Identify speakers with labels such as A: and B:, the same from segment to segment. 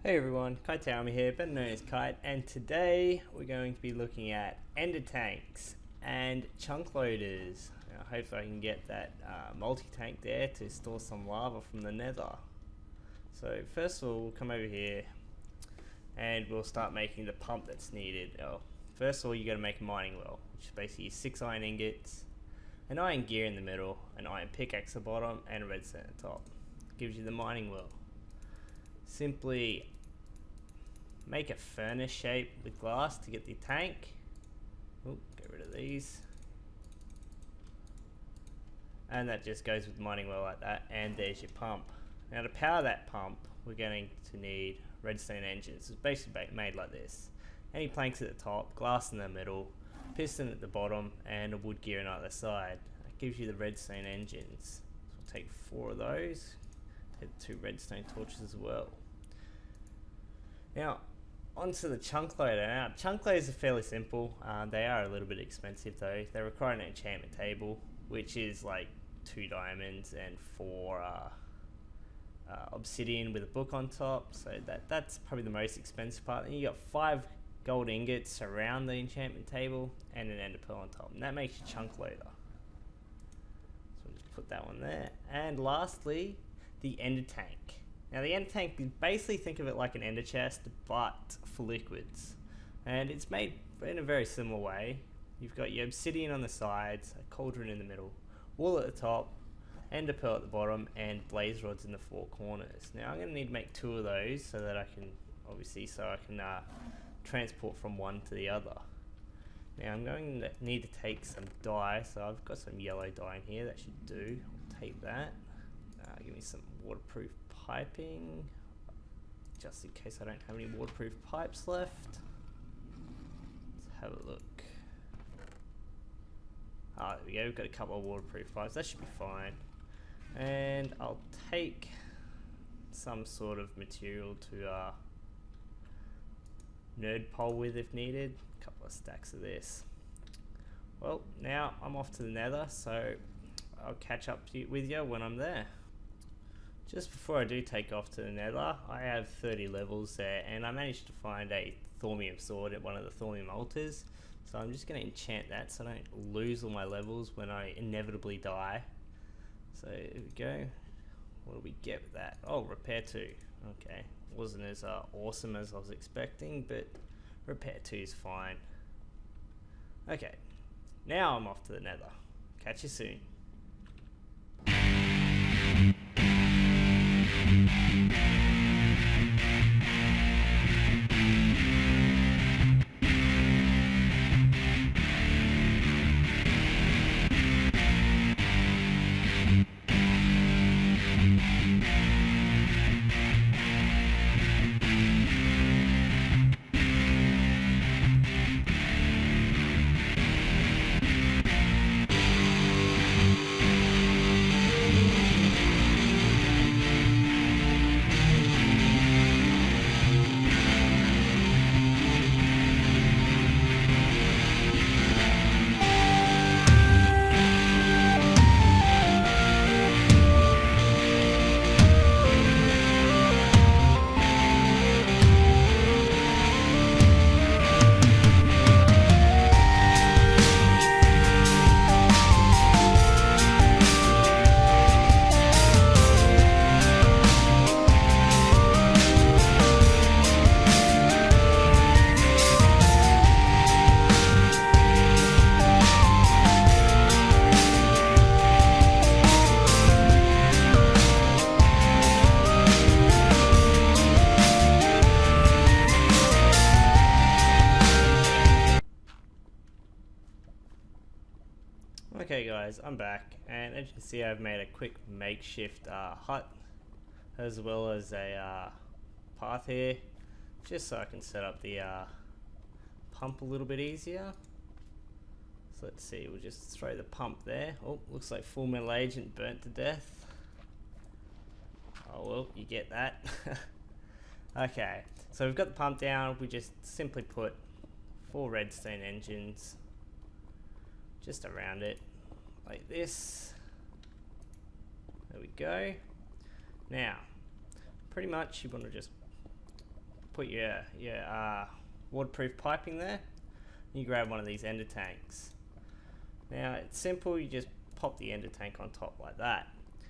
A: Hey everyone, Tayami here, better known as Kyte, and today we're going to be looking at ender tanks and chunk loaders. Now, hopefully I can get that multi-tank there to store some lava from the nether. So first of all, we'll come over here and we'll start making the pump that's needed. First of all, you got to make a mining well, which is basically 6 iron ingots, an iron gear in the middle, an iron pickaxe at the bottom, and a redstone at the top. Gives you the mining well. Simply make a furnace shape with glass to get the tank. Oh, get rid of these. And that just goes with mining well like that, and there's your pump. Now to power that pump, we're going to need redstone engines. It's basically made like this. Any planks at the top, glass in the middle, piston at the bottom, and a wood gear on either side. That gives you the redstone engines. So we'll take 4 of those. Take 2 redstone torches as well. Now, onto the chunk loader. Now, chunk loaders are fairly simple. They are a little bit expensive though. They require an enchantment table, which is like 2 diamonds and 4 obsidian with a book on top. So that's probably the most expensive part. And you got 5 gold ingots around the enchantment table and an ender pearl on top. And that makes your chunk loader. So we'll just put that one there. And lastly, the ender tank. Now the ender tank, you basically think of it like an ender chest, but for liquids. And it's made in a very similar way. You've got your obsidian on the sides, a cauldron in the middle, wool at the top, ender pearl at the bottom, and blaze rods in the 4 corners. Now I'm going to need to make 2 of those so that I can, transport from one to the other. Now I'm going to need to take some dye, so I've got some yellow dye in here, that should do. I'll take that. Give me some waterproof piping, just in case I don't have any waterproof pipes left. Let's have a look. There we go, we've got a couple of waterproof pipes, that should be fine. And I'll take some sort of material to nerd pole with if needed. A couple of stacks of this. Well, now I'm off to the nether, so I'll catch up with you when I'm there. Just before I do take off to the nether, I have 30 levels there, and I managed to find a thaumium sword at one of the thaumium altars. So I'm just going to enchant that so I don't lose all my levels when I inevitably die. So here we go. What do we get with that? Oh, repair 2. Okay, wasn't as awesome as I was expecting, but repair 2 is fine. Okay, now I'm off to the nether. Catch you soon. Okay guys, I'm back, and as you can see I've made a quick makeshift hut as well as a path here, just so I can set up the pump a little bit easier. So let's see, we'll just throw the pump there. Oh, looks like Full Metal Agent burnt to death. Oh well, you get that. Okay, so we've got the pump down, we just simply put 4 redstone engines just around it, like this. There we go. Now, pretty much you want to just put your waterproof piping there. You grab one of these ender tanks. Now it's simple, you just pop the ender tank on top like that.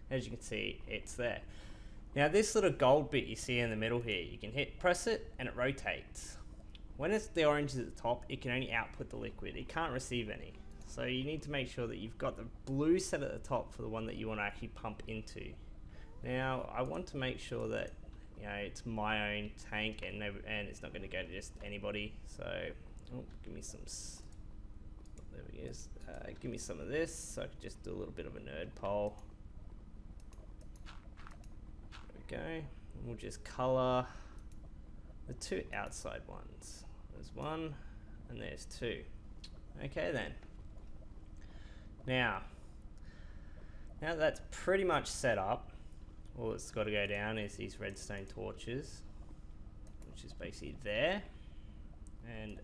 A: As you can see, it's there. Now this little gold bit you see in the middle here, you can press it and it rotates. When it's the orange at the top, it can only output the liquid, it can't receive any. So you need to make sure that you've got the blue set at the top for the one that you want to actually pump into. Now I want to make sure that it's my own tank and it's not going to go to just anybody. So give me some. There we go. Give me some of this so I can just do a little bit of a nerd poll. There we go. And we'll just color the two outside ones. There's one and there's two. Okay then. Now that's pretty much set up. All that's got to go down is these redstone torches, which is basically there, and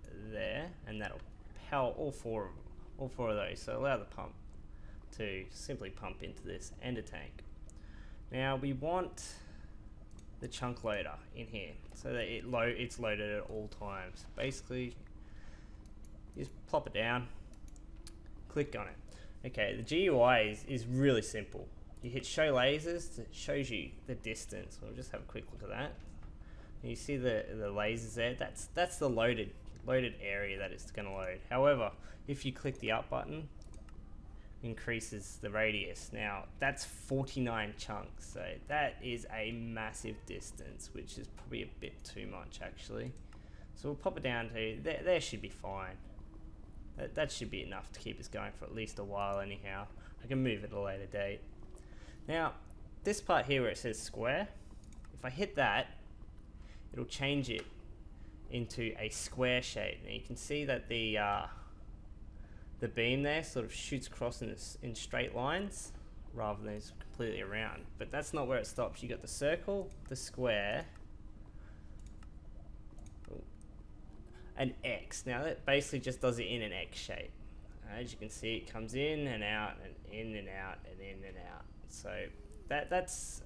A: that'll power all four of those. So allow the pump to simply pump into this ender tank. Now we want the chunk loader in here so that it's loaded at all times. Basically, just plop it down, click on it. Okay, the GUI is really simple. You hit show lasers, it shows you the distance. We'll just have a quick look at that. And you see the lasers there, that's the loaded area that it's going to load. However, if you click the up button, increases the radius. Now that's 49 chunks, so that is a massive distance, which is probably a bit too much actually. So we'll pop it down to there should be fine. That should be enough to keep us going for at least a while anyhow. I can move it at a later date. Now this part here where it says square, if I hit that, it'll change it into a square shape. Now you can see that the beam there sort of shoots across in straight lines rather than it's completely around. But that's not where it stops. You got the circle, the square, an X. Now that basically just does it in an X shape. As you can see, it comes in and out and in and out and in and out. So that's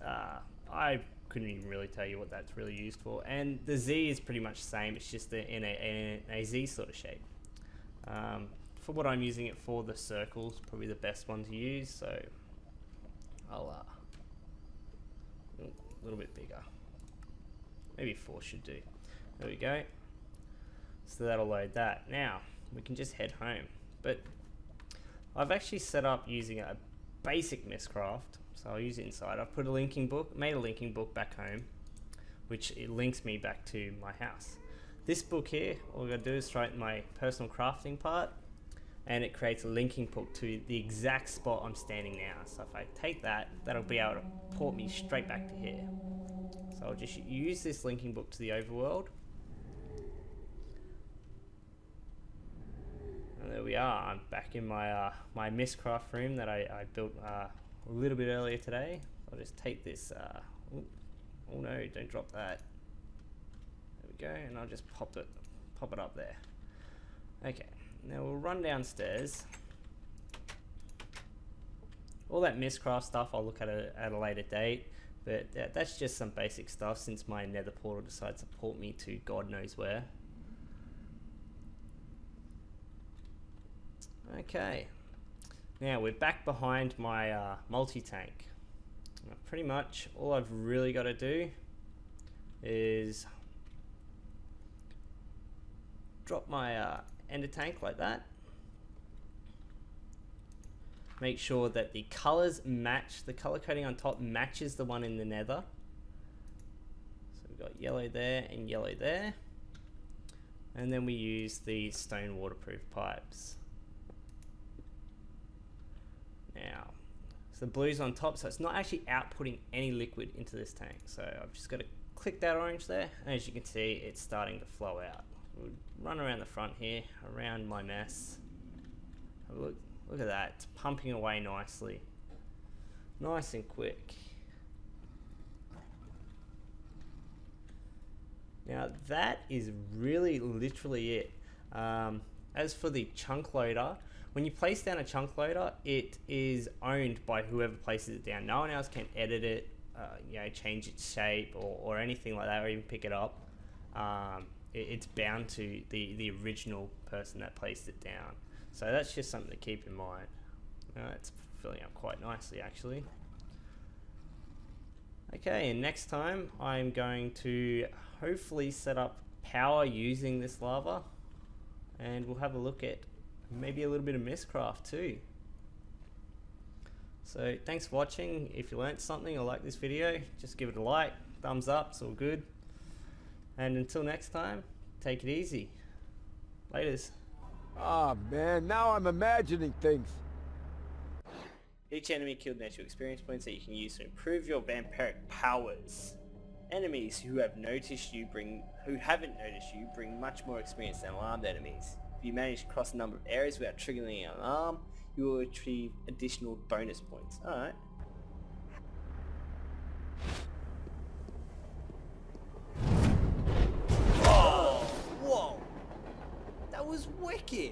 A: I couldn't even really tell you what that's really used for. And the Z is pretty much the same. It's just in a Z sort of shape. For what I'm using it for, the circle's probably the best one to use. So I'll a little bit bigger. Maybe 4 should do. There we go. So that'll load that. Now we can just head home. But I've actually set up using a basic Miscraft, so I'll use it inside. I've put a linking book, made a linking book back home, which it links me back to my house. This book here, all I'm going to do is throw it in my personal crafting part, and it creates a linking book to the exact spot I'm standing now. So if I take that, that'll be able to port me straight back to here. So I'll just use this linking book to the overworld. And there we are. I'm back in my my Miscraft room that I built a little bit earlier today. I'll just take this. Oh no! Don't drop that. There we go. And I'll just pop it up there. Okay. Now we'll run downstairs. All that Miscraft stuff I'll look at a later date. But that's just some basic stuff since my nether portal decides to port me to God knows where. Okay, now we're back behind my multi-tank. Pretty much all I've really got to do is drop my ender tank like that. Make sure that the colors match, the color coding on top matches the one in the nether. So we've got yellow there and yellow there. And then we use the stone waterproof pipes. Now, so the blue's on top, so it's not actually outputting any liquid into this tank. So I've just got to click that orange there, and as you can see, it's starting to flow out. We'll run around the front here, around my mess. Have a look at that, it's pumping away nicely. Nice and quick. Now that is really literally it. As for the chunk loader, when you place down a chunk loader, it is owned by whoever places it down. No one else can edit it, change its shape or anything like that, or even pick it up. it's bound to the original person that placed it down. So that's just something to keep in mind. It's filling up quite nicely actually. Okay, and next time I'm going to hopefully set up power using this lava, and we'll have a look at maybe a little bit of Mistcraft too. So thanks for watching. If you learnt something or like this video, just give it a like, thumbs up, it's all good. And until next time, take it easy. Laters.
B: Ah, man, now I'm imagining things.
A: Each enemy killed natural experience points that you can use to improve your vampiric powers. Enemies who haven't noticed you bring much more experience than alarmed enemies. If you manage to cross a number of areas without triggering an alarm, you will achieve additional bonus points. Alright. Oh! Whoa! That was wicked!